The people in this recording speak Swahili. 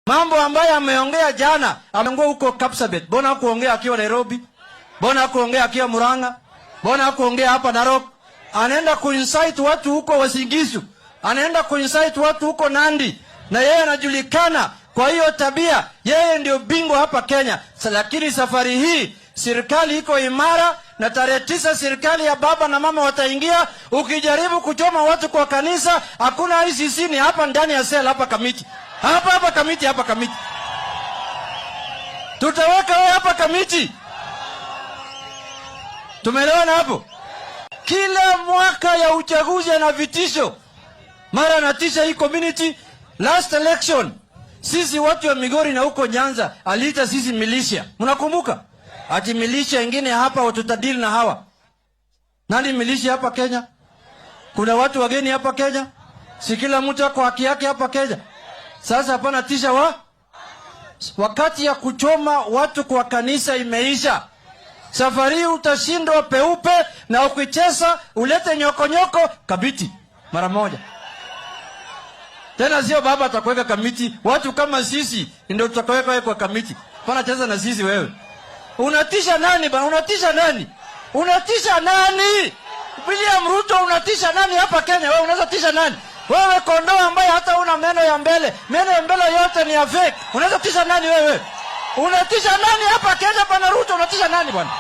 Mambo ambayo ameongea jana, ameongea huko Kapsabet. Mbona hakuongea akiwa Nairobi? Mbona hakuongea akiwa Murang'a? Mbona hakuongea hapa Narok? Anaenda kuinsight watu huko Wasingishu. Anaenda kuinsight watu huko Nandi. Na yeye anajulikana kwa hiyo tabia. Yeye ndio bingwa hapa Kenya. Lakini safari hii serikali iko imara na tarehe 9 serikali ya baba na mama wataingia. Ukijaribu kuchoma watu kwa kanisa, hakuna ICC, ni hapa ndani ya sel hapa Kamiti. Hapa Kamiti. Tutaweka wewe hapa Kamiti. Tumeelewana hapo? Kila mwaka ya uchaguzi na vitisho. Mara anatisha hii community. Last election, sisi watu wa Migori na huko Nyanza aliita sisi militia. Mnakumbuka? Ati militia ingine hapa watutadili na hawa. Nani militia hapa Kenya? Kuna watu wageni hapa Kenya? Si kila mtu kwa haki yake hapa Kenya. Sasa hapana tisha wakati ya kuchoma watu kwa kanisa imeisha. Safari utashindwa peupe, na ukicheza ulete nyokonyoko Kabiti mara moja. Tena sio baba atakuweka Kamiti, watu kama sisi ndio tutakaweka kwa Kamiti. Pana cheza na sisi wewe. Unatisha nani bana? Unatisha nani? William Ruto unatisha nani hapa Kenya? Wewe unaweza tisha nani? Wewe kondoo ambaye hata una meno ya mbele. Meno ya mbele yote ni ya fake. Unaweza tisha nani wewe? Unatisha nani hapa Kenya bana? Ruto unatisha nani bwana?